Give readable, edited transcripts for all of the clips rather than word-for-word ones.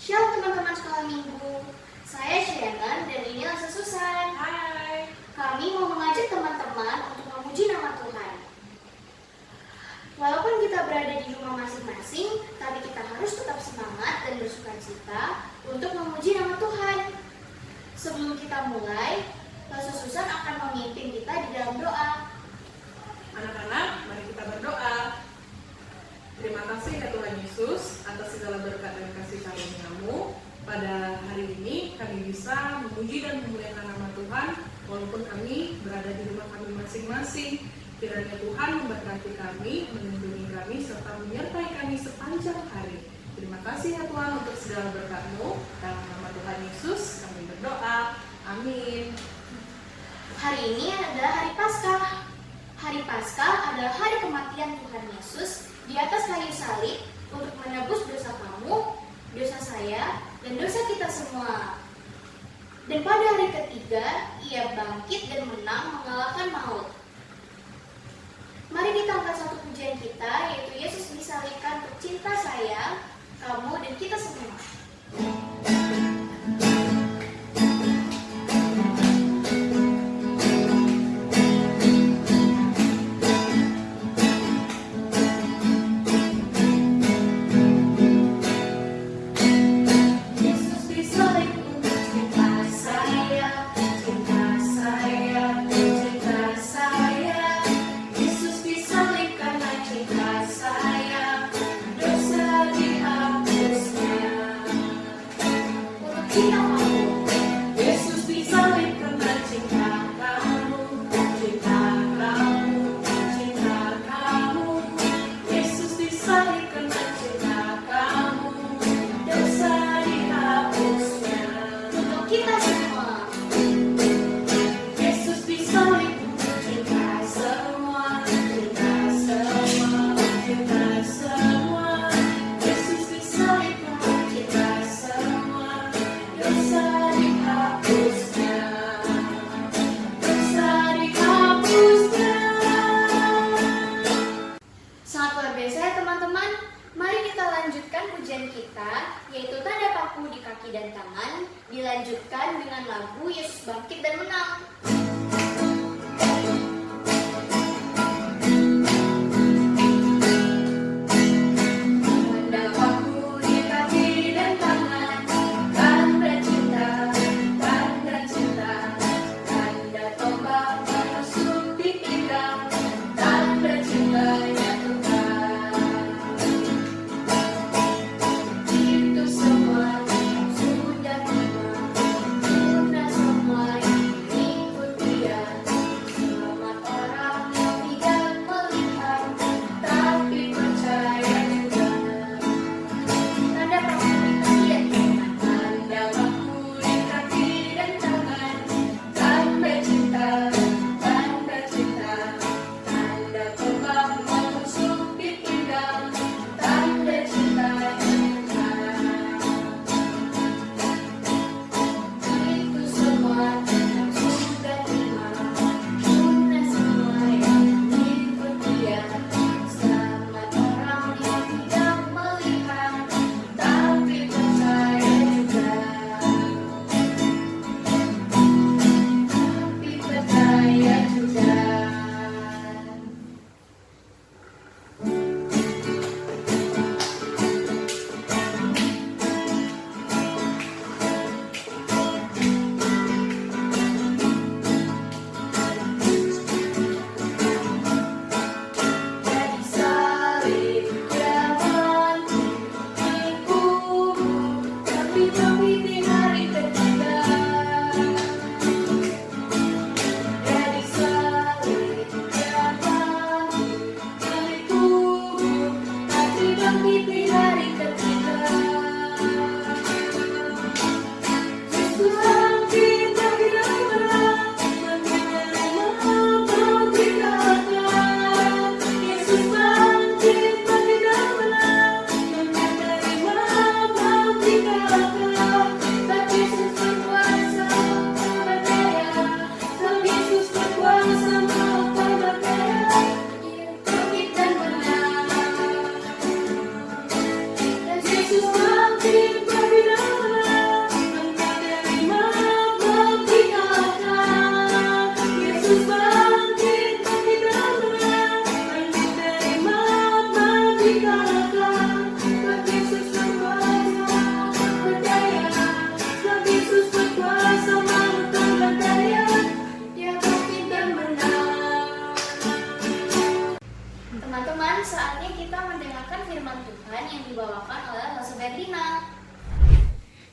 Shalom teman-teman sekolah minggu. Saya Shannon dan inilah Susan. Hai. Kami mau mengajak teman-teman untuk memuji nama Tuhan. Walaupun kita berada di rumah masing-masing, tapi kita harus tetap semangat dan bersukacita untuk memuji nama Tuhan. Sebelum kita mulai, Susan akan memimpin kita di dalam doa. Anak-anak, mari kita berdoa. Terima kasih ya Tuhan Yesus atas segala berkat dan kasih karunia-Mu. Pada hari ini kami bisa memuji dan memuliakan nama Tuhan walaupun kami berada di rumah kami masing-masing. Kiranya Tuhan memberkati kami, melindungi kami, serta menyertai kami sepanjang hari. Terima kasih ya Tuhan untuk segala berkat-Mu. Dalam nama Tuhan Yesus kami berdoa. Amin. Hari ini adalah hari Paskah. Hari Paskah adalah hari kematian Tuhan Yesus di atas kayu salib untuk menebus dosa kamu, dosa saya, dan dosa kita semua. Dan pada hari ketiga, Ia bangkit dan menang mengalahkan maut. Mari kita angkat satu pujian kita, yaitu Yesus disalibkan untuk cinta saya, kamu, dan kita semua. Yaitu tanda paku di kaki dan tangan, dilanjutkan dengan lagu Yesus Bangkit dan Menang.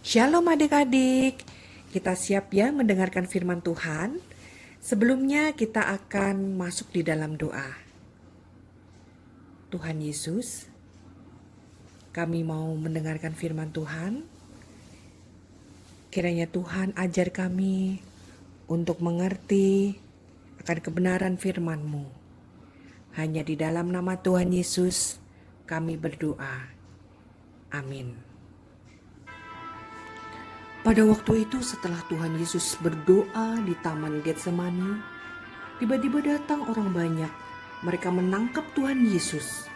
Shalom adik-adik, kita siap ya mendengarkan firman Tuhan. Sebelumnya kita akan masuk di dalam doa. Tuhan Yesus, kami mau mendengarkan firman Tuhan. Kiranya Tuhan ajar kami untuk mengerti akan kebenaran firman-Mu. Hanya di dalam nama Tuhan Yesus kami berdoa. Amin. Pada waktu itu setelah Tuhan Yesus berdoa di Taman Getsemani, tiba-tiba datang orang banyak. Mereka menangkap Tuhan Yesus.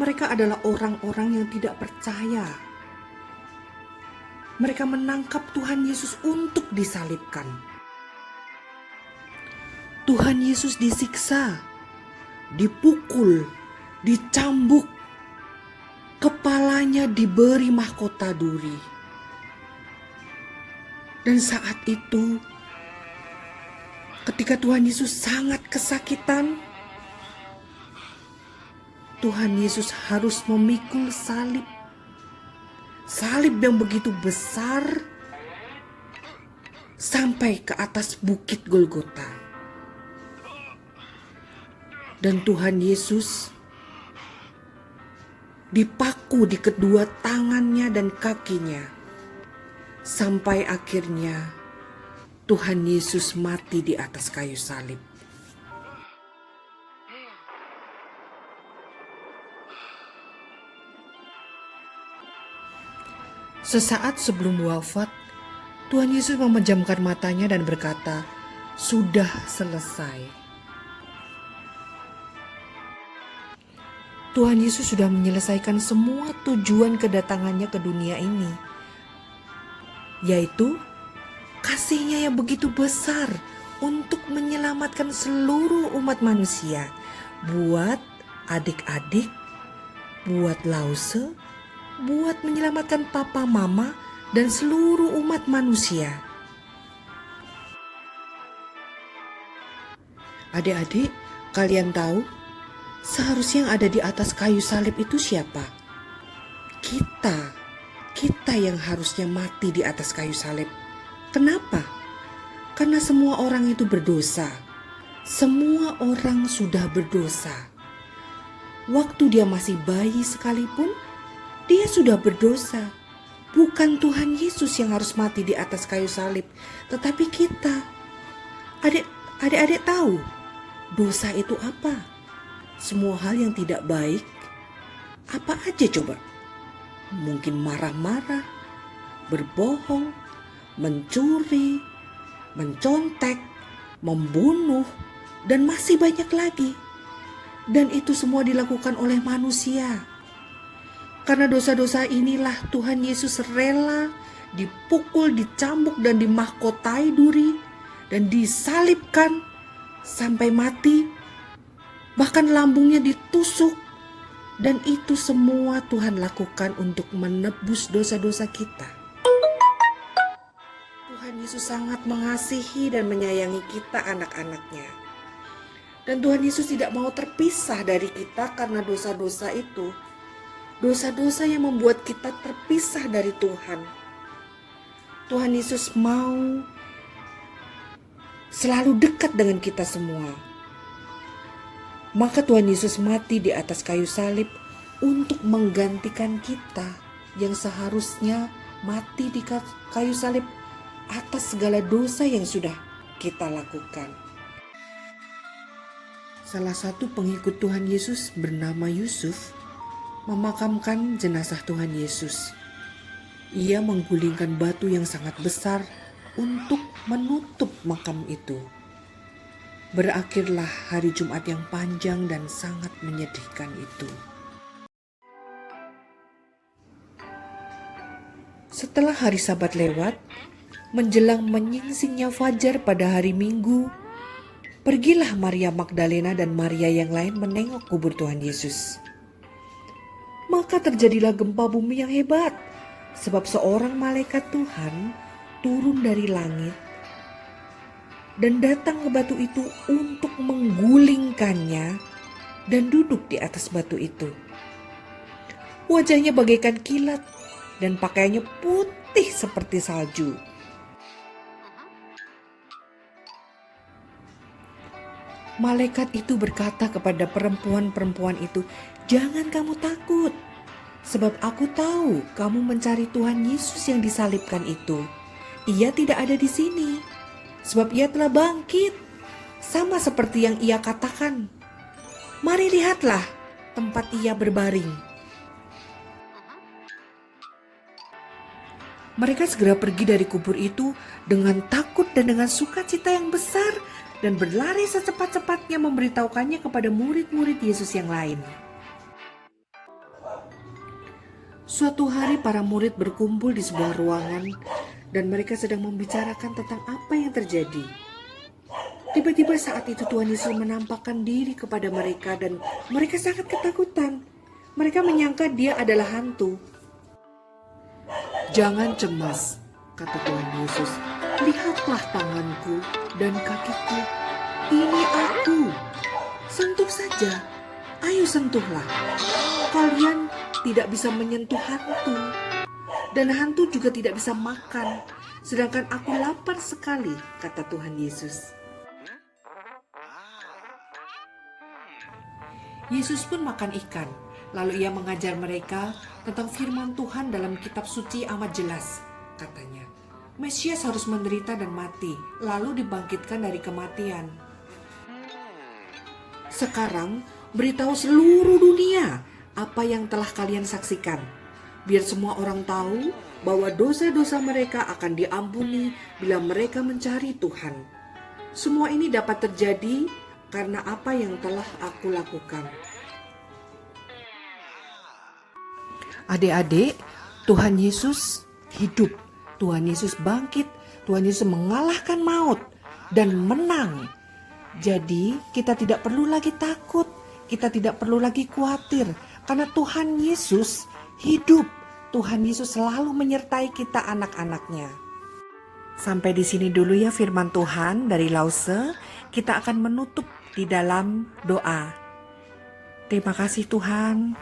Mereka adalah orang-orang yang tidak percaya. Mereka menangkap Tuhan Yesus untuk disalibkan. Tuhan Yesus disiksa, dipukul, dicambuk. Kepalanya diberi mahkota duri. Dan saat itu, ketika Tuhan Yesus sangat kesakitan, Tuhan Yesus harus memikul salib. Salib yang begitu besar sampai ke atas bukit Golgota. Dan Tuhan Yesus dipaku di kedua tangannya dan kakinya. Sampai akhirnya Tuhan Yesus mati di atas kayu salib. Sesaat sebelum wafat, Tuhan Yesus memejamkan matanya dan berkata, "Sudah selesai." Tuhan Yesus sudah menyelesaikan semua tujuan kedatangannya ke dunia ini, yaitu kasih-Nya yang begitu besar untuk menyelamatkan seluruh umat manusia, buat adik-adik, buat Lause, buat menyelamatkan papa mama dan seluruh umat manusia. Adik-adik, kalian tahu seharusnya yang ada di atas kayu salib itu siapa? Kita yang harusnya mati di atas kayu salib. Kenapa? Karena semua orang itu berdosa. Semua orang sudah berdosa. Waktu dia masih bayi sekalipun, dia sudah berdosa. Bukan Tuhan Yesus yang harus mati di atas kayu salib, tetapi kita. Adik-adik tahu dosa itu apa? Semua hal yang tidak baik. Apa aja coba? Mungkin marah-marah, berbohong, mencuri, mencontek, membunuh, dan masih banyak lagi. Dan itu semua dilakukan oleh manusia. Karena dosa-dosa inilah Tuhan Yesus rela dipukul, dicambuk, dan dimahkotai duri, dan disalibkan sampai mati. Bahkan lambungnya ditusuk. Dan itu semua Tuhan lakukan untuk menebus dosa-dosa kita. Tuhan Yesus sangat mengasihi dan menyayangi kita anak-anaknya. Dan Tuhan Yesus tidak mau terpisah dari kita karena dosa-dosa itu. Dosa-dosa yang membuat kita terpisah dari Tuhan. Tuhan Yesus mau selalu dekat dengan kita semua. Maka Tuhan Yesus mati di atas kayu salib untuk menggantikan kita yang seharusnya mati di kayu salib atas segala dosa yang sudah kita lakukan. Salah satu pengikut Tuhan Yesus bernama Yusuf memakamkan jenazah Tuhan Yesus. Ia menggulingkan batu yang sangat besar untuk menutup makam itu. Berakhirlah hari Jumat yang panjang dan sangat menyedihkan itu. Setelah hari Sabat lewat, menjelang menyingsingnya fajar pada hari Minggu, pergilah Maria Magdalena dan Maria yang lain menengok kubur Tuhan Yesus. Maka terjadilah gempa bumi yang hebat, sebab seorang malaikat Tuhan turun dari langit dan datang ke batu itu untuk menggulingkannya dan duduk di atas batu itu. Wajahnya bagaikan kilat dan pakaiannya putih putih seperti salju. Malaikat itu berkata kepada perempuan-perempuan itu, "Jangan kamu takut, sebab aku tahu kamu mencari Tuhan Yesus yang disalibkan itu. Ia tidak ada di sini, sebab ia telah bangkit, sama seperti yang ia katakan. Mari lihatlah tempat ia berbaring." Mereka segera pergi dari kubur itu dengan takut dan dengan sukacita yang besar, dan berlari secepat-cepatnya memberitahukannya kepada murid-murid Yesus yang lain. Suatu hari para murid berkumpul di sebuah ruangan dan mereka sedang membicarakan tentang apa yang terjadi. Tiba-tiba saat itu Tuhan Yesus menampakkan diri kepada mereka dan mereka sangat ketakutan. Mereka menyangka dia adalah hantu. "Jangan cemas," kata Tuhan Yesus. "Lihatlah tanganku dan kakiku. Ini aku. Sentuh saja. Ayo sentuhlah. Kalian tidak bisa menyentuh hantu. Dan hantu juga tidak bisa makan. Sedangkan aku lapar sekali," kata Tuhan Yesus. Yesus pun makan ikan. Lalu ia mengajar mereka tentang firman Tuhan dalam kitab suci amat jelas. Katanya, Mesias harus menderita dan mati, lalu dibangkitkan dari kematian. Sekarang beritahu seluruh dunia apa yang telah kalian saksikan. Biar semua orang tahu bahwa dosa-dosa mereka akan diampuni bila mereka mencari Tuhan. Semua ini dapat terjadi karena apa yang telah aku lakukan. Adik-adik, Tuhan Yesus hidup. Tuhan Yesus bangkit. Tuhan Yesus mengalahkan maut dan menang. Jadi kita tidak perlu lagi takut. Kita tidak perlu lagi khawatir. Karena Tuhan Yesus hidup. Tuhan Yesus selalu menyertai kita anak-anaknya. Sampai di sini dulu ya firman Tuhan dari Lause. Kita akan menutup di dalam doa. Terima kasih Tuhan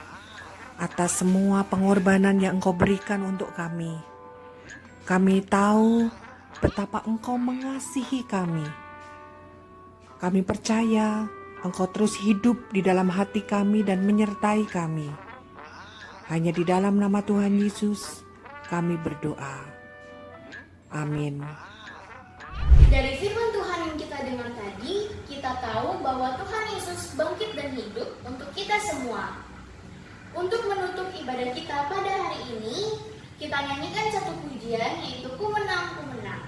atas semua pengorbanan yang Engkau berikan untuk kami. Kami tahu betapa Engkau mengasihi kami. Kami percaya Engkau terus hidup di dalam hati kami dan menyertai kami. Hanya di dalam nama Tuhan Yesus kami berdoa. Amin. Dari firman Tuhan yang kita dengar tadi, kita tahu bahwa Tuhan Yesus bangkit dan hidup untuk kita semua. Untuk menutup ibadah kita pada hari ini, kita nyanyikan satu pujian yaitu Ku Menang, Ku Menang.